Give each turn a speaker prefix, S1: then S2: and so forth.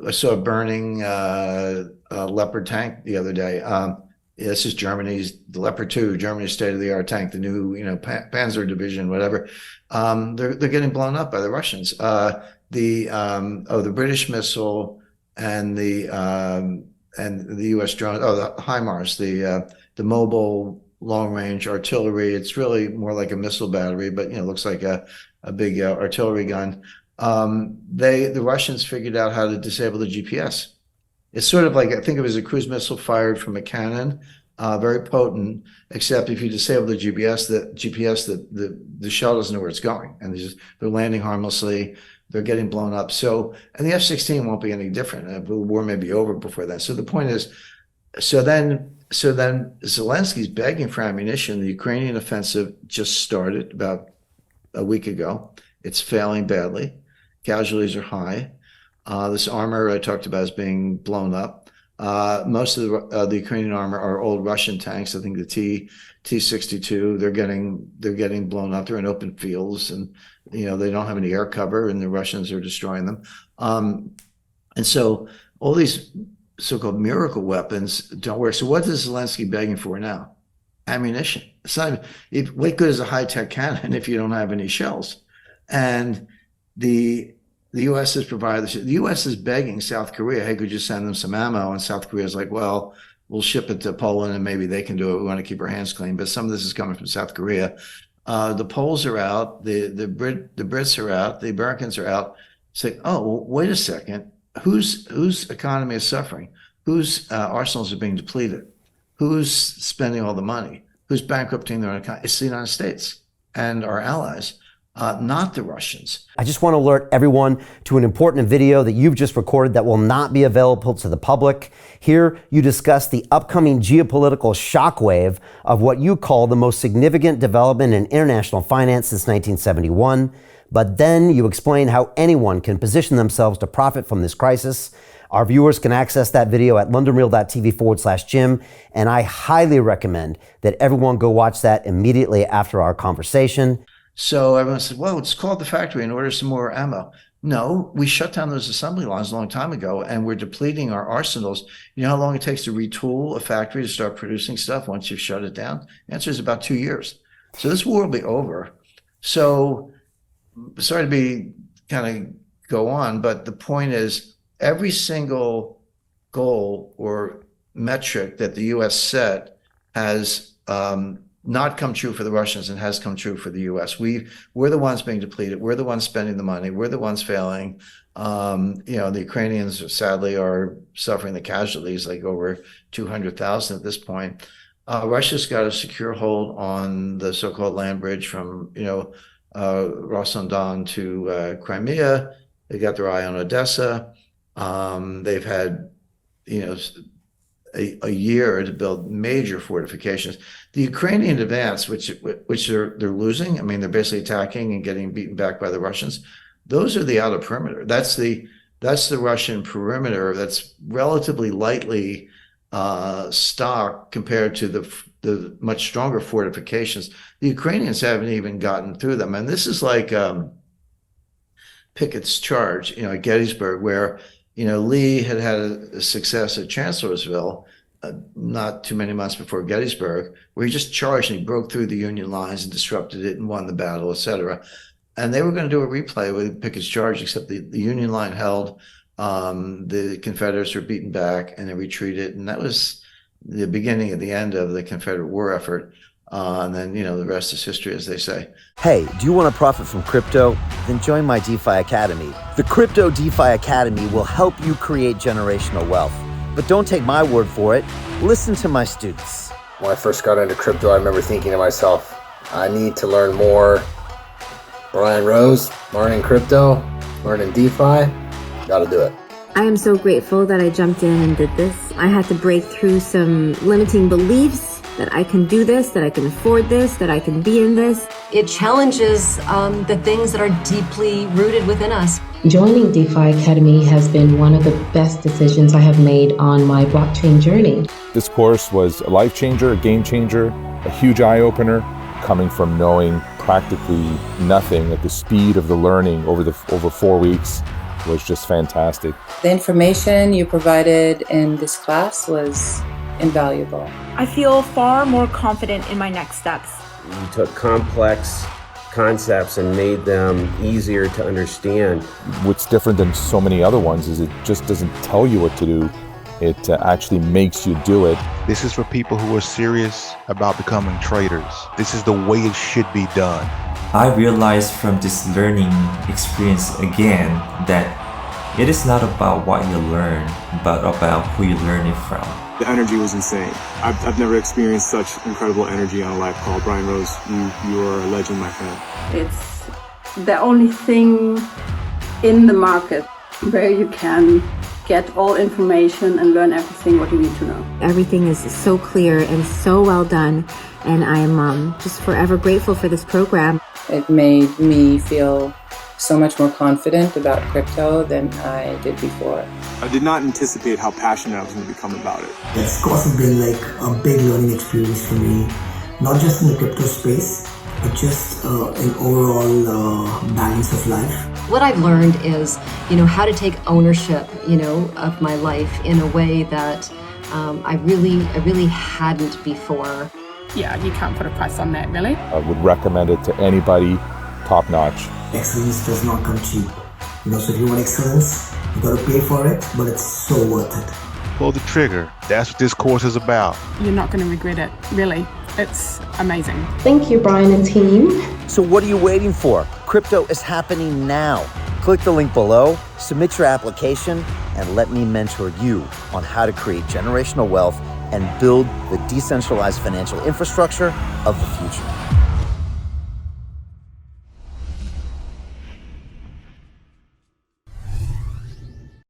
S1: I saw a burning Leopard tank the other day. This is the Leopard 2, Germany's state-of-the-art tank, the new, Panzer division, whatever. They're getting blown up by the Russians. The British missile and the U.S. drone, the HIMARS, the mobile long-range artillery. It's really more like a missile battery, but it looks like a big artillery gun. The Russians figured out how to disable the GPS. It's sort of like, I think it was a cruise missile fired from a cannon, very potent, except if you disable the GPS, the shell doesn't know where it's going, and they're landing harmlessly. They're getting blown up. So, and the F-16 won't be any different. The war may be over before that. So the point is, so then Zelensky's begging for ammunition. The Ukrainian offensive just started about a week ago. It's failing badly. Casualties are high. This armor I talked about is being blown up. Most of the Ukrainian armor are old Russian tanks. I think the T-62. They're getting blown up. They're in open fields, and they don't have any air cover, and the Russians are destroying them. And so all these so-called miracle weapons don't work. So what is Zelensky begging for now? Ammunition. It's not. What good is a high-tech cannon if you don't have any shells? And the U.S. has provided this. The U.S. is begging South Korea, hey, could you send them some ammo? And South Korea is like, well, we'll ship it to Poland and maybe they can do it. We want to keep our hands clean. But some of this is coming from South Korea. The Poles are out. The Brits are out. The Americans are out. It's like, oh, well, wait a second. Whose economy is suffering? Whose arsenals are being depleted? Who's spending all the money? Who's bankrupting their own economy? It's the United States and our allies. Not the Russians.
S2: I just want to alert everyone to an important video that you've just recorded that will not be available to the public. Here, you discuss the upcoming geopolitical shockwave of what you call the most significant development in international finance since 1971. But then you explain how anyone can position themselves to profit from this crisis. Our viewers can access that video at londonreal.tv/Jim, and I highly recommend that everyone go watch that immediately after our conversation.
S1: So everyone said, well, it's called the factory and order some more ammo. No, we shut down those assembly lines a long time ago, and we're depleting our arsenals. You know how long it takes to retool a factory to start producing stuff once you've shut it down? The answer is about 2 years. So this war will be over. So sorry to be kind of go on, but the point is every single goal or metric that the U.S. set has not come true for the Russians and has come true for the U.S. We're the ones being depleted. We're the ones spending the money. We're the ones failing. The Ukrainians sadly are suffering the casualties, like over 200,000 at this point. Russia's got a secure hold on the so-called land bridge from Rostov-on-Don to Crimea. They got their eye on Odessa. They've had a year to build major fortifications. The Ukrainian advance, which they're losing, I mean, they're basically attacking and getting beaten back by the Russians. Those are the outer perimeter. That's the Russian perimeter that's relatively lightly stocked compared to the much stronger fortifications. The Ukrainians haven't even gotten through them. And this is like Pickett's charge, at Gettysburg, where Lee had a success at Chancellorsville not too many months before Gettysburg, where he just charged and he broke through the Union lines and disrupted it and won the battle, etc. And they were going to do a replay with Pickett's charge, except the Union line held, the Confederates were beaten back and they retreated. And that was the beginning of the end of the Confederate war effort. And then, the rest is history, as they say.
S2: Hey, do you want to profit from crypto? Then join my DeFi Academy. The Crypto DeFi Academy will help you create generational wealth. But don't take my word for it. Listen to my students.
S3: When I first got into crypto, I remember thinking to myself, I need to learn more. Brian Rose, learning crypto, learning DeFi, gotta do it.
S4: I am so grateful that I jumped in and did this. I had to break through some limiting beliefs that I can do this, that I can afford this, that I can be in this.
S5: It challenges the things that are deeply rooted within us.
S6: Joining DeFi Academy has been one of the best decisions I have made on my blockchain journey.
S7: This course was a life changer, a game changer, a huge eye-opener, coming from knowing practically nothing at the speed of the learning over 4 weeks was just fantastic.
S8: The information you provided in this class was invaluable.
S9: I feel far more confident in my next steps.
S10: You took complex concepts and made them easier to understand.
S7: What's different than so many other ones is it just doesn't tell you what to do. It actually makes you do it.
S11: This is for people who are serious about becoming traders. This is the way it should be done.
S12: I realized from this learning experience again that it is not about what you learn, but about who you learn it from.
S13: The energy was insane. I've never experienced such incredible energy on a live call. Brian Rose, you are a legend, my friend.
S14: It's the only thing in the market where you can get all information and learn everything what you need to know.
S4: Everything is so clear and so well done, and I'm just forever grateful for this program.
S8: It made me feel so much more confident about crypto than I did before.
S13: I did not anticipate how passionate I was going to become about it.
S15: It's also been like a big learning experience for me, not just in the crypto space, but just an overall balance of life.
S5: What I've learned is, how to take ownership, of my life in a way that I really hadn't before.
S14: Yeah, you can't put a price on that, really.
S7: I would recommend it to anybody, top notch.
S15: Excellence does not come cheap. So if you want excellence, you gotta pay for it, but it's so worth it.
S11: Pull the trigger. That's what this course is about.
S14: You're not going to regret it, really. It's amazing.
S6: Thank you, Brian and team.
S2: So what are you waiting for? Crypto is happening now. Click the link below, submit your application, and let me mentor you on how to create generational wealth and build the decentralized financial infrastructure of the future.